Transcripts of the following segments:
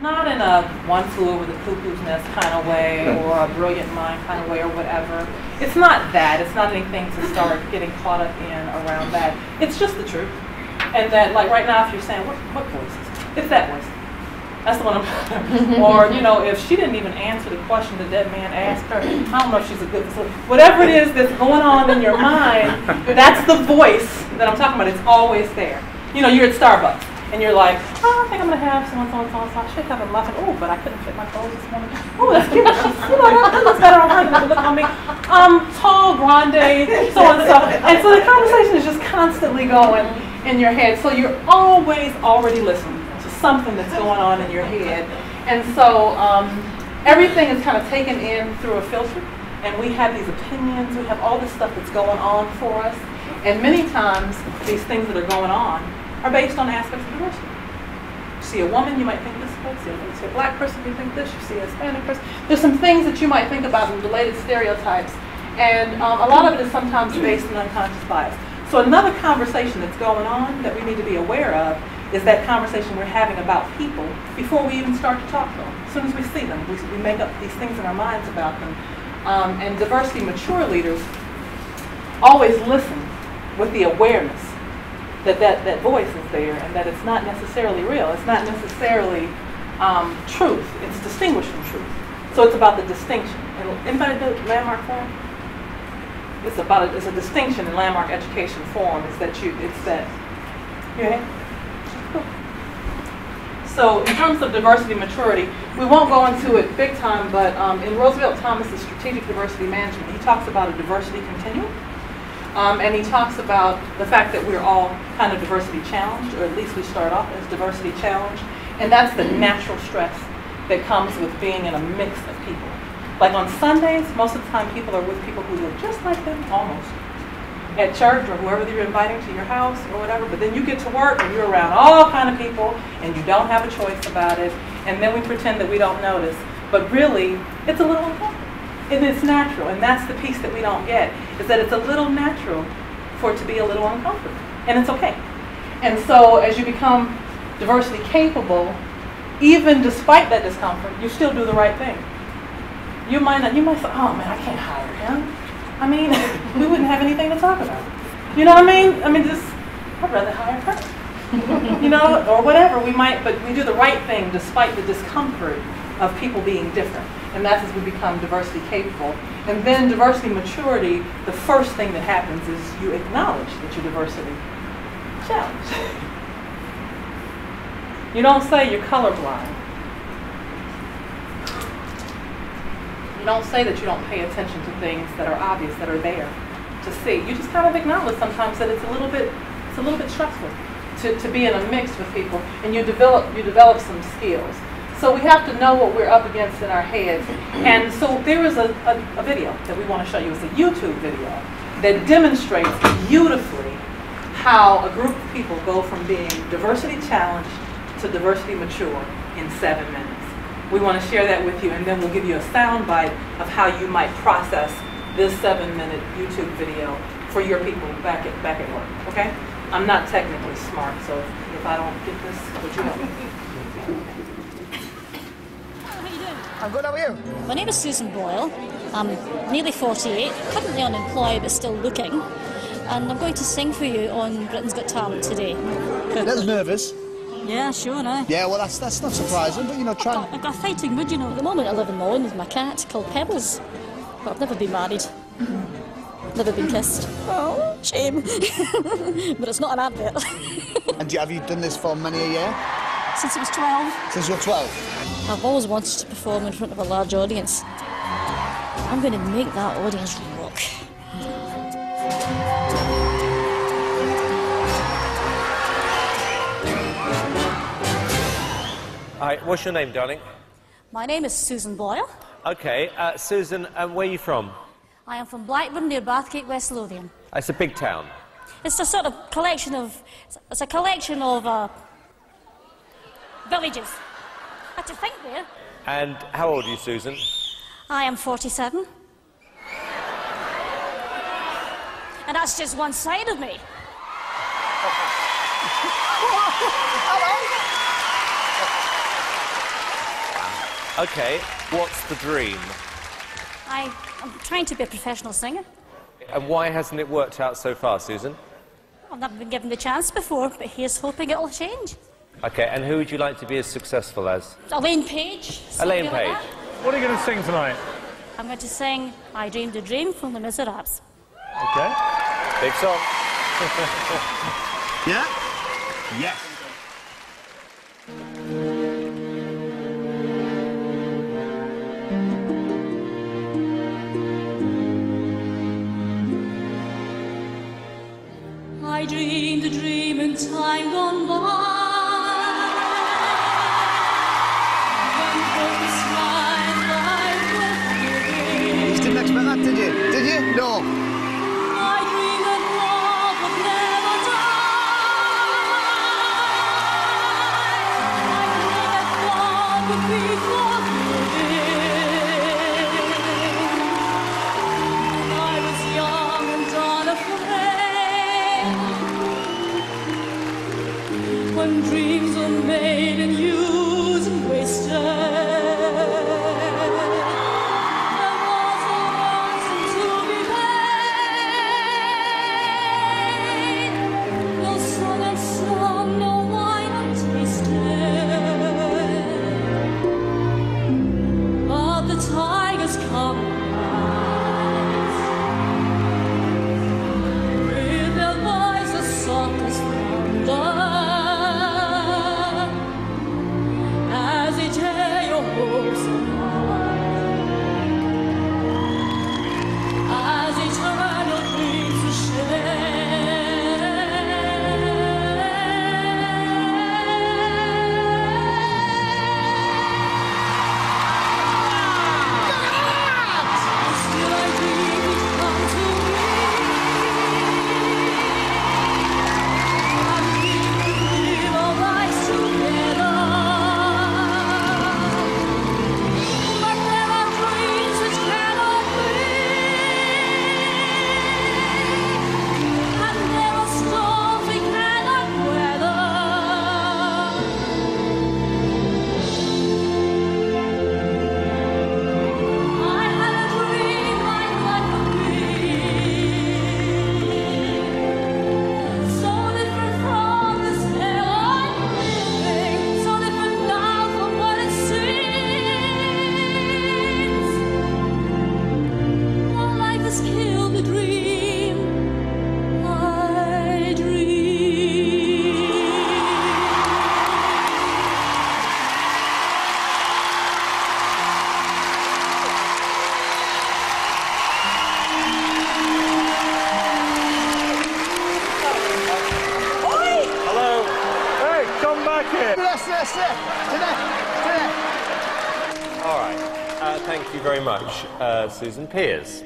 Not in a one flew over the cuckoo's nest kind of way or a brilliant mind kind of way or whatever. It's not that. It's not anything to start getting caught up in around that. It's just the truth. And that, like right now, if you're saying, what voice is it? It's that voice. That's the one I'm or, you know, if she didn't even answer the question that that man asked her, I don't know if she's a good facilitator. Whatever it is that's going on in your mind, that's the voice that I'm talking about. It's always there. You know, you're at Starbucks. And you're like, oh, I think I'm going to have so-and-so and so-and-so. I should have a muffin. Oh, but I couldn't fit my clothes this morning. Oh, that's cute. You know, that looks better on her than it would look on me. Tall, grande, so-and-so. And so the conversation is just constantly going in your head. So you're always already listening to something that's going on in your head. And so everything is kind of taken in through a filter. And we have these opinions. We have all this stuff that's going on for us. And many times, these things that are going on are based on aspects of diversity. You see a woman, you might think this way. You see a black person, you think this. You see a Hispanic person. There's some things that you might think about in related stereotypes. And a lot of it is sometimes based on unconscious bias. So another conversation that's going on that we need to be aware of is that conversation we're having about people before we even start to talk to them. As soon as we see them, we make up these things in our minds about them. And diversity mature leaders always listen with the awareness that voice is there and that it's not necessarily real. It's not necessarily truth. It's distinguished from truth. So it's about the distinction. And anybody do Landmark Forum? It's a distinction in Landmark Education Forum. Cool. So in terms of diversity maturity, we won't go into it big time, but in Roosevelt Thomas's Strategic Diversity Management, he talks about a diversity continuum. And he talks about the fact that we're all kind of diversity challenged, or at least we start off as diversity challenged. And that's the natural stress that comes with being in a mix of people. Like on Sundays, most of the time people are with people who look just like them, almost. At church or whoever you're inviting to your house or whatever. But then you get to work and you're around all kind of people and you don't have a choice about it. And then we pretend that we don't notice. But really, it's a little uncomfortable. And it's natural, and that's the piece that we don't get, is that it's a little natural for it to be a little uncomfortable, and it's okay. And so as you become diversity capable, even despite that discomfort, you still do the right thing. You might say, oh man, I can't hire him. I mean, we wouldn't have anything to talk about. You know what I mean? I'd rather hire her. You know, or whatever, but we do the right thing despite the discomfort of people being different. And that's as we become diversity capable. And then diversity maturity, the first thing that happens is you acknowledge that you're diversity challenged. You don't say you're colorblind. You don't say that you don't pay attention to things that are obvious, that are there to see. You just kind of acknowledge sometimes that it's a little bit stressful to be in a mix with people, and you develop some skills. So we have to know what we're up against in our heads. And so there is a video that we want to show you. It's a YouTube video that demonstrates beautifully how a group of people go from being diversity challenged to diversity mature in 7 minutes. We want to share that with you, and then we'll give you a sound bite of how you might process this 7-minute YouTube video for your people back at work, okay? I'm not technically smart, so if I don't get this, would you help me? I'm good, how are you? My name is Susan Boyle. I'm nearly 48, currently unemployed but still looking. And I'm going to sing for you on Britain's Got Talent today. A little nervous. Yeah, sure, eh? Yeah, well that's not surprising, but you know, try. I've got a fighting mood, you know. At the moment I live in Mullen with my cat called Pebbles. But I've never been married. Never been kissed. Oh, shame. But it's not an advert. And have you done this for many a year? Since I was 12. Since you're 12? I've always wanted to perform in front of a large audience. I'm going to make that audience rock. Hi, what's your name, darling? My name is Susan Boyle. Okay, Susan, where are you from? I am from Blackburn near Bathgate, West Lothian. It's a big town. It's a sort of collection of... It's a collection of villages. Had to think there. And how old are you, Susan? I am 47. And that's just one side of me. OK, what's the dream? I'm trying to be a professional singer. And why hasn't it worked out so far, Susan? I've never been given the chance before, but here's hoping it'll change. OK, and who would you like to be as successful as? Elaine Page. Elaine somebody Page. like that. What are you going to sing tonight? I'm going to sing I Dreamed a Dream from Les Miserables. OK. Big song. Yeah? Yes. I dreamed a dream in time gone by. When hope smiled, life was giving. You didn't expect that, did you? Did you? No. I dreamed that love would never die. I dreamed that God would be forgiving. I was young and unafraid. When dreams are made and used and wasted, there was a ransom to be paid. No sun and sun, no wine untasted, but the tigers come with their voices soft as thunder. As they tear your hopes apart, as they turn your dreams to shame. Still I dream you'd come to me, and we could live our lives together. But there are dreams which cannot be, and there are storms we cannot weather. I had a dream my life would be so different from this hell I'm living, so different now from what it seems. My life has killed the dream I dreamed. Hello. Hey, come back here. Yes. Today. All right. Thank you very much, Susan. Piers.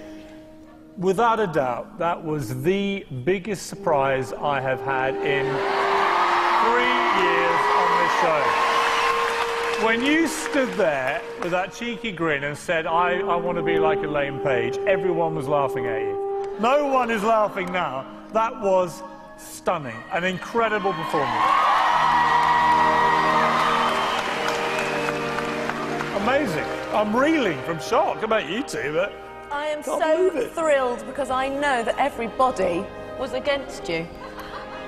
Without a doubt, that was the biggest surprise I have had in 3 years on this show. When you stood there with that cheeky grin and said, I want to be like Elaine Page, everyone was laughing at you. No one is laughing now. That was stunning. An incredible performance. Amazing. I'm reeling from shock about you two, but I am Can't so believe it. thrilled because I know that everybody was against you.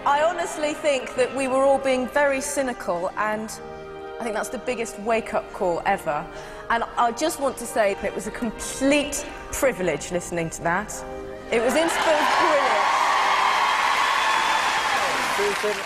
I honestly think that we were all being very cynical, and I think that's the biggest wake-up call ever. And I just want to say that it was a complete privilege listening to that. It was brilliant. Susan,